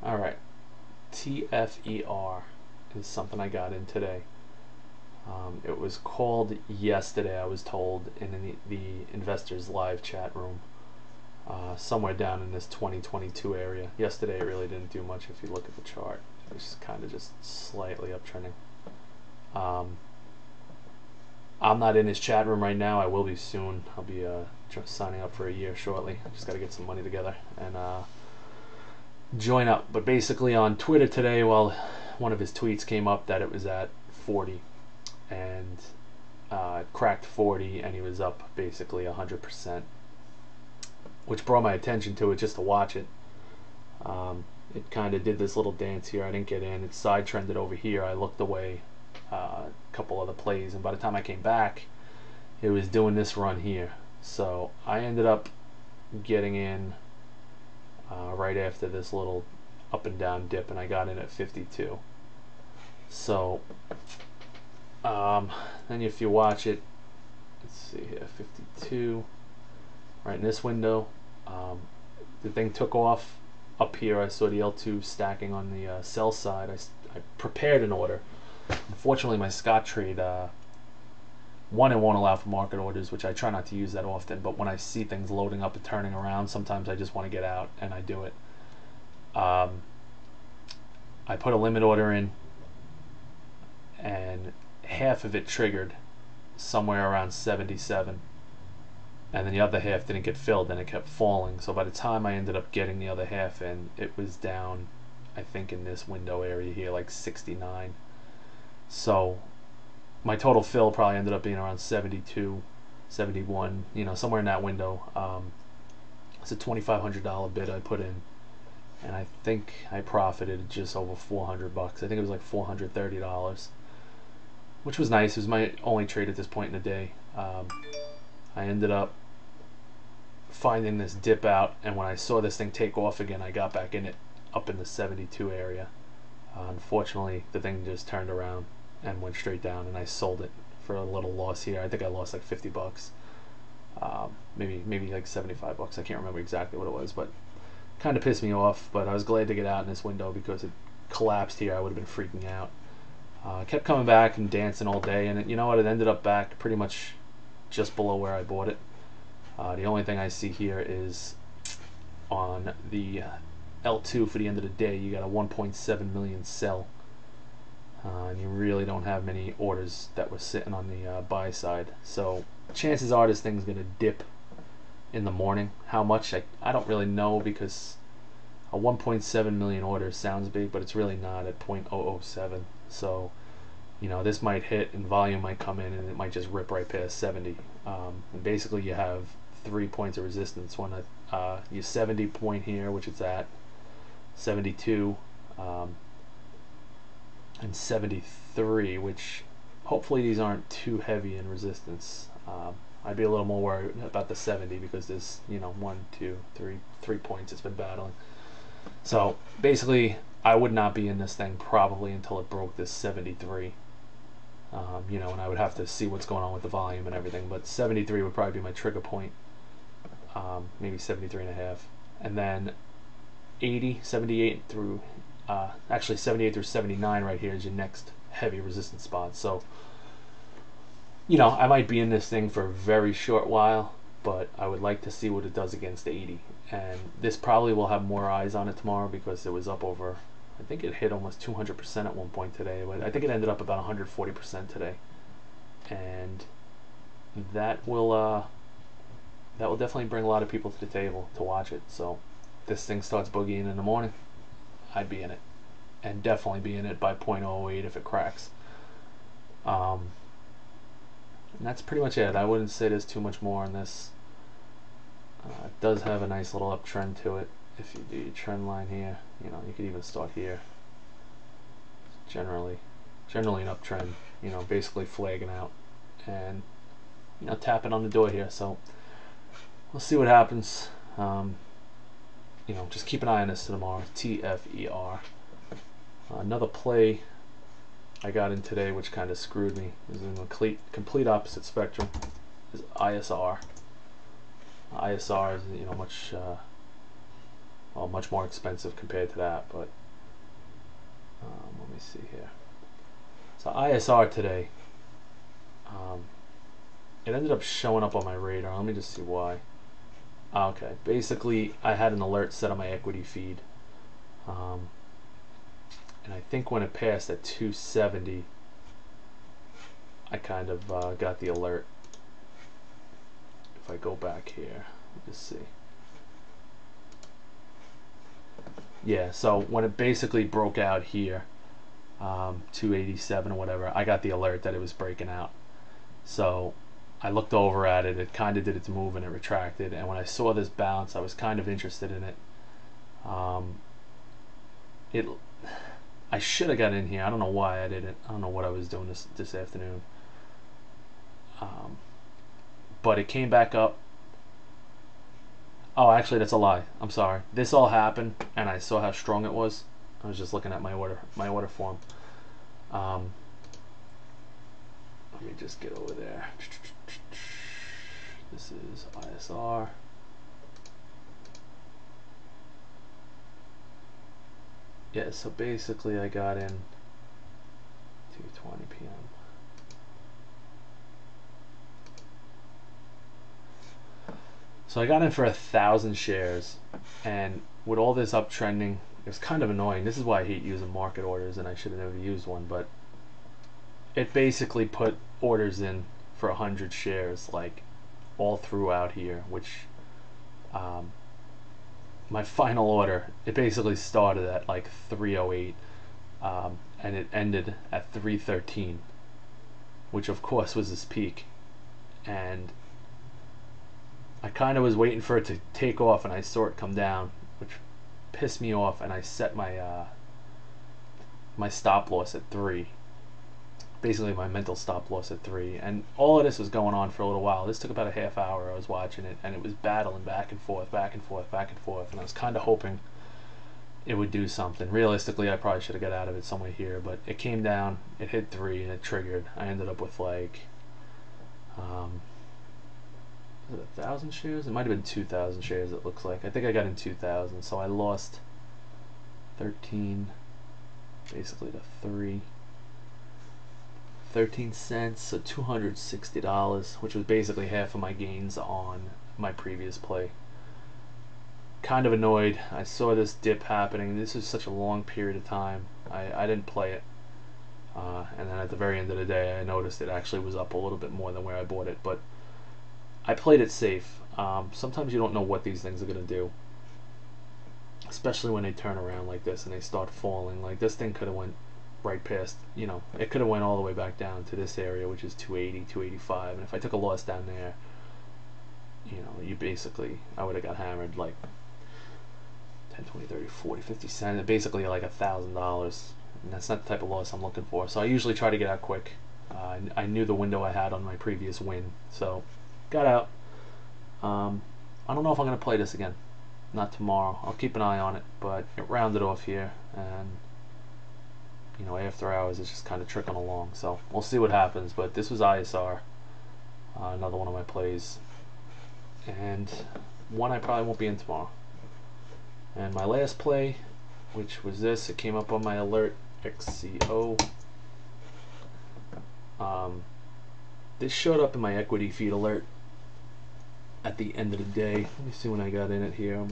All right, TFER is something I got in today. It was called yesterday, I was told, in the investors live chat room, somewhere down in this 2022 area. Yesterday it really didn't do much if you look at the chart. It was kind of just slightly uptrending. I'm not in his chat room right now. I will be soon. I'll be signing up for a year shortly. I just got to get some money together and join up. But basically on Twitter today, well, one of his tweets came up that it was at 40 and it cracked 40 and he was up basically 100%, which brought my attention to it just to watch it. It kind of did this little dance here. I didn't get in. It side trended over here. I looked away a couple other plays, and by the time I came back it was doing this run here. So I ended up getting in right after this little up and down dip, and I got in at 52. So then if you watch it, let's see here, 52 right in this window, the thing took off up here. I saw the L2 stacking on the sell side. I prepared an order. Unfortunately my Scottrade one, it won't allow for market orders, which I try not to use that often, but when I see things loading up and turning around, sometimes I just want to get out, and I do it. I put a limit order in, and half of it triggered somewhere around 77, and then the other half didn't get filled, and it kept falling. So by the time I ended up getting the other half in, it was down, I think in this window area here, like 69. So my total fill probably ended up being around 72, 71, you know, somewhere in that window. It's a $2,500 bid I put in, and I think I profited just over 400 bucks. I think it was like $430, which was nice. It was my only trade at this point in the day. I ended up finding this dip out, and when I saw this thing take off again, I got back in it up in the 72 area. Unfortunately, the thing just turned around and went straight down, and I sold it for a little loss here. I think I lost like 50 bucks, maybe like 75 bucks. I can't remember exactly what it was, but kind of pissed me off. But I was glad to get out in this window because it collapsed here. I would have been freaking out. Kept coming back and dancing all day, and you know what? It ended up back pretty much just below where I bought it. The only thing I see here is on the L2 for the end of the day, you got a 1.7 million sell. And you really don't have many orders that were sitting on the buy side. So chances are this thing's going to dip in the morning. How much? I don't really know, because a 1.7 million order sounds big, but it's really not at 0.007. So, you know, this might hit and volume might come in and it might just rip right past 70. And basically you have 3 points of resistance. One, your 70 point here, which it's at 72, and 73, which hopefully these aren't too heavy in resistance. I'd be a little more worried about the 70 because there's, you know, 1, 2, 3 points it's been battling. So basically I would not be in this thing probably until it broke this 73. You know, and I would have to see what's going on with the volume and everything, but 73 would probably be my trigger point. Maybe 73.5, and then 80, 78 through actually 78 through 79 right here is your next heavy resistance spot. So, you know, I might be in this thing for a very short while, but I would like to see what it does against 80. And this probably will have more eyes on it tomorrow because it was up over, I think it hit almost 200% at one point today, but I think it ended up about 140% today. And that will definitely bring a lot of people to the table to watch it. So if this thing starts boogieing in the morning, I'd be in it, and definitely be in it by 0.08 if it cracks. And that's pretty much it. I wouldn't say there's too much more on this. It does have a nice little uptrend to it. If you do your trend line here, you know, you could even start here. Generally an uptrend, you know, basically flagging out and, you know, tapping on the door here. So we'll see what happens. You know, just keep an eye on this tomorrow. TFER. Another play I got in today, which kind of screwed me, is in the complete opposite spectrum, is ISR. ISR is, you know, much well, much more expensive compared to that, but let me see here. So ISR today, it ended up showing up on my radar. Let me just see why. Okay, basically I had an alert set on my equity feed, and I think when it passed at 270, I kind of got the alert. If I go back here, let's see. Yeah, so when it basically broke out here, 287 or whatever, I got the alert that it was breaking out. So I looked over at it, it kind of did its move and it retracted, and when I saw this bounce, I was kind of interested in it. I should have got in here. I don't know why I didn't. I don't know what I was doing this afternoon. But it came back up. Oh, actually, that's a lie. I'm sorry. This all happened, and I saw how strong it was. I was just looking at my order form. Let me just get over there. This is ISR. Yeah, so basically I got in 2:20 p.m. So I got in for 1,000 shares, and with all this uptrending, it was kind of annoying. This is why I hate using market orders, and I should have never used one, but it basically put orders in for 100 shares like all throughout here, which my final order, it basically started at like 308, and it ended at 313, which of course was this peak, and I kind of was waiting for it to take off, and I saw it come down, which pissed me off, and I set my my stop loss at 3. Basically my mental stop loss at 3, and all of this was going on for a little while. This took about a half hour. I was watching it, and it was battling back and forth, back and forth, back and forth, and I was kind of hoping it would do something. Realistically, I probably should have got out of it somewhere here, but it came down, it hit 3, and it triggered. I ended up with like was it 1,000 shares? It might have been 2,000 shares, it looks like. I think I got in 2,000, so I lost 13 basically to 3. 13 cents, so $260, which was basically half of my gains on my previous play. Kind of annoyed. I saw this dip happening. This is such a long period of time. I didn't play it. And then at the very end of the day, I noticed it actually was up a little bit more than where I bought it. But I played it safe. Sometimes you don't know what these things are going to do, especially when they turn around like this and they start falling. Like this thing could have went right past, you know, it could have went all the way back down to this area, which is 280, 285, and if I took a loss down there, you know, you basically, I would have got hammered like 10, 20, 30, 40, 50 cents, basically like $1,000, and that's not the type of loss I'm looking for. So I usually try to get out quick. I knew the window I had on my previous win, so got out. I don't know if I'm going to play this again. Not tomorrow. I'll keep an eye on it, but it rounded off here, and you know, after hours it's just kind of trickling along, so we'll see what happens. But this was ISR, another one of my plays, and one I probably won't be in tomorrow. And my last play, which was this, it came up on my alert, XCO. This showed up in my equity feed alert at the end of the day. Let me see when I got in it here.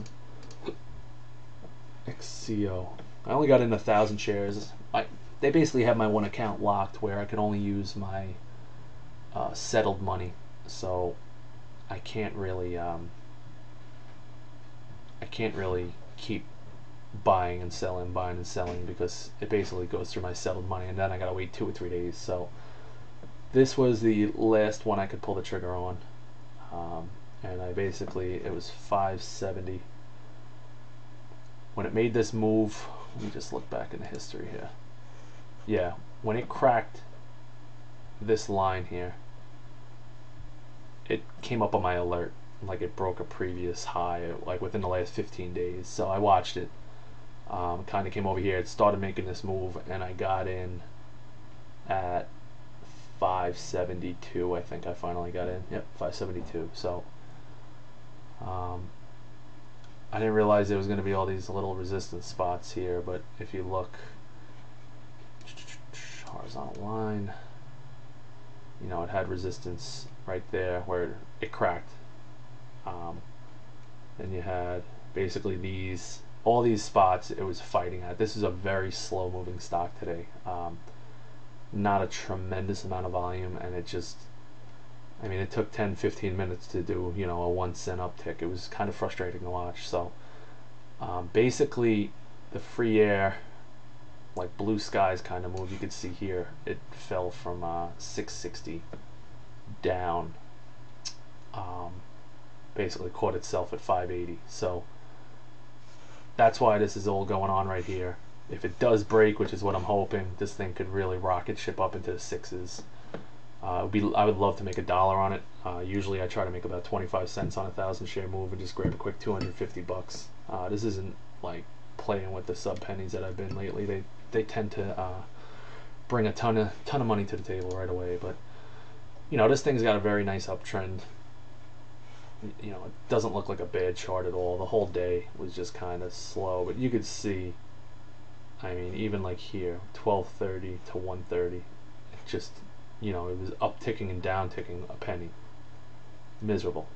XCO. I only got in 1,000 shares. They basically have my one account locked where I can only use my settled money, so I can't really keep buying and selling because it basically goes through my settled money, and then I gotta wait 2 or 3 days. So this was the last one I could pull the trigger on, and I basically, it was 570 when it made this move. Let me just look back in the history here. Yeah, when it cracked this line here, it came up on my alert like it broke a previous high like within the last 15 days. So I watched it, kind of came over here, it started making this move, and I got in at 572. I think I finally got in. Yep, 572. So I didn't realize there was going to be all these little resistance spots here, but if you look, horizontal line, you know, it had resistance right there where it cracked. Then you had basically all these spots it was fighting at. This is a very slow moving stock today. Not a tremendous amount of volume, and it just, I mean, it took 10-15 minutes to do, you know, a 1 cent uptick. It was kind of frustrating to watch. So basically the free air, like blue skies kind of move. You could see here it fell from 660 down, basically caught itself at 580. So that's why this is all going on right here. If it does break, which is what I'm hoping, this thing could really rocket ship up into the sixes. I would love to make $1 on it. Usually I try to make about 25 cents on a 1,000 share move and just grab a quick 250 bucks. This isn't like playing with the sub pennies that I've been lately. They tend to bring a ton of money to the table right away. But you know, this thing's got a very nice uptrend. You know, it doesn't look like a bad chart at all. The whole day was just kind of slow, but you could see, I mean, even like here, 12:30 to 1:30, it just, you know, it was upticking and downticking a penny. Miserable.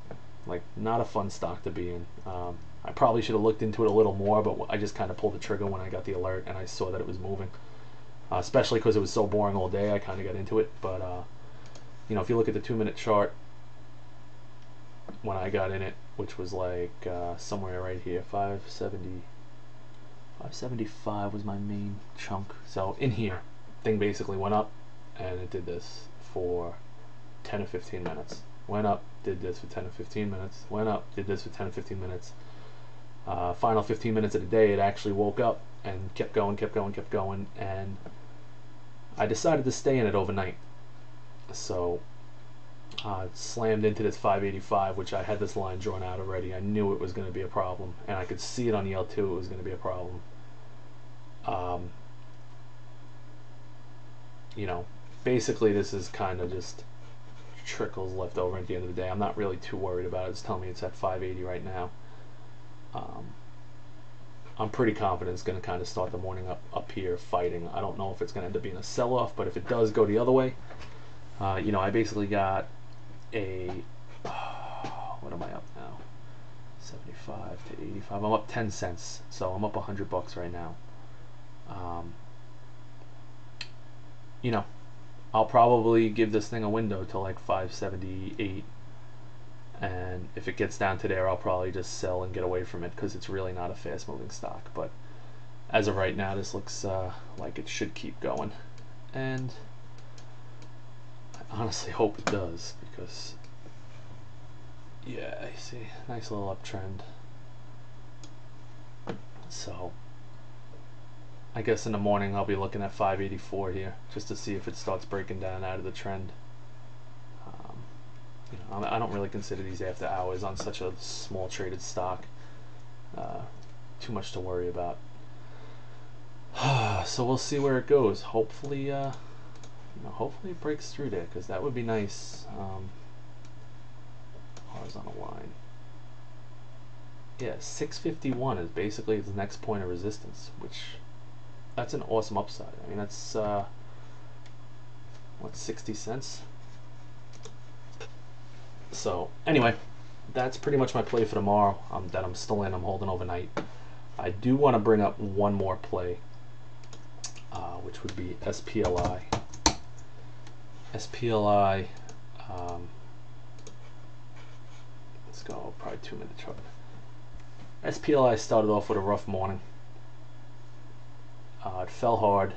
Like, not a fun stock to be in. I probably should have looked into it a little more, but I just kind of pulled the trigger when I got the alert and I saw that it was moving. Especially because it was so boring all day, I kind of got into it. But, you know, if you look at the 2-minute chart, when I got in it, which was like somewhere right here, 575 was my main chunk. So in here, thing basically went up, and it did this for 10 or 15 minutes. Went up, did this for 10 or 15 minutes. Went up, did this for 10 or 15 minutes. Final 15 minutes of the day, it actually woke up and kept going, and I decided to stay in it overnight. So slammed into this 585, which I had this line drawn out already. I knew it was going to be a problem, and I could see it on the L2 it was going to be a problem. You know, basically this is kind of just trickles left over at the end of the day. I'm not really too worried about it. It's telling me it's at 580 right now. I'm pretty confident it's going to kind of start the morning up here fighting. I don't know if it's going to end up being a sell-off, but if it does go the other way, you know, I basically got a, what am I up now? 75 to 85. I'm up 10 cents, so I'm up 100 bucks right now. You know, I'll probably give this thing a window till like 578, and if it gets down to there, I'll probably just sell and get away from it because it's really not a fast moving stock. But as of right now, this looks like it should keep going, and I honestly hope it does, because yeah, I see, nice little uptrend. So I guess in the morning I'll be looking at 584 here just to see if it starts breaking down out of the trend. You know, I don't really consider these after hours on such a small traded stock too much to worry about. So we'll see where it goes. Hopefully, you know, hopefully it breaks through there, because that would be nice. Horizontal line. Yeah, 651 is basically the next point of resistance, which, that's an awesome upside. I mean, that's what, 60 cents? So anyway, that's pretty much my play for tomorrow. That I'm still in. I'm holding overnight. I do want to bring up one more play, which would be SPLI. SPLI. Let's go probably 2-minute chart. SPLI started off with a rough morning. It fell hard.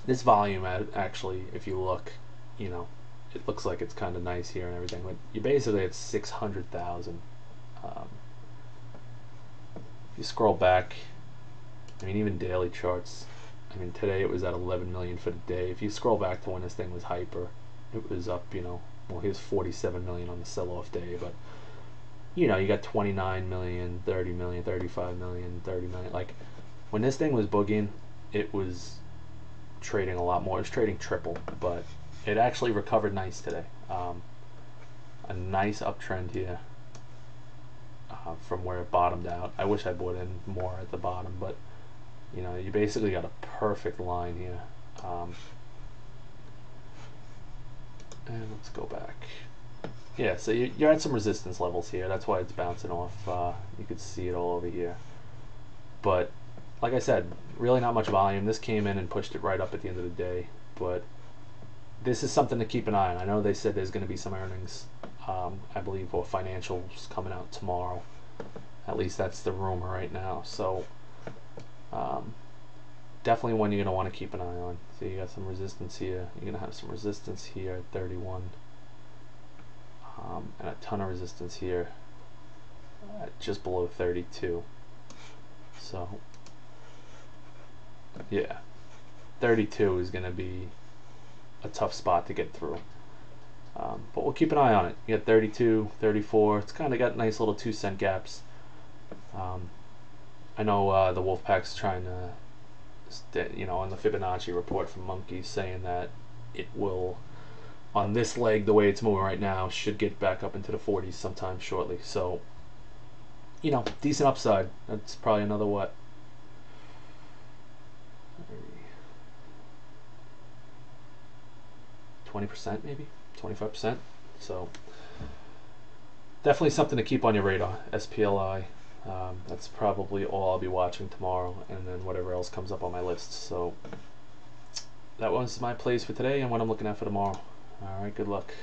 This volume, actually, if you look, you know, it looks like it's kind of nice here and everything, but you basically at 600,000. If you scroll back, I mean, even daily charts, I mean, today it was at 11 million for the day. If you scroll back to when this thing was hyper, it was up, you know, well, here's 47 million on the sell-off day, but you know, you got 29 million, 30 million, 35 million, 30 million. Like, when this thing was boogieing, it was trading a lot more. It was trading triple, but it actually recovered nice today. A nice uptrend here. from where it bottomed out. I wish I bought in more at the bottom, but you know, you basically got a perfect line here. And let's go back. Yeah, so you're at some resistance levels here. That's why it's bouncing off. You could see it all over here. But like I said, really not much volume. This came in and pushed it right up at the end of the day. But this is something to keep an eye on. I know they said there's going to be some earnings, I believe, or financials coming out tomorrow. At least that's the rumor right now. So definitely one you're going to want to keep an eye on. So you got some resistance here. You're going to have some resistance here at 31. And a ton of resistance here at just below 32. So yeah, 32 is going to be a tough spot to get through. But we'll keep an eye on it. You got 32, 34. It's kind of got nice little 2-cent gaps. I know the Wolfpack's trying to, you know, on the Fibonacci report from Monkeys, saying that it will, on this leg, the way it's moving right now, should get back up into the 40s sometime shortly. So, you know, decent upside. That's probably another, what, 20% maybe, 25%. So definitely something to keep on your radar. SPLI. That's probably all I'll be watching tomorrow, and then whatever else comes up on my list. So that was my plays for today and what I'm looking at for tomorrow. All right, good luck.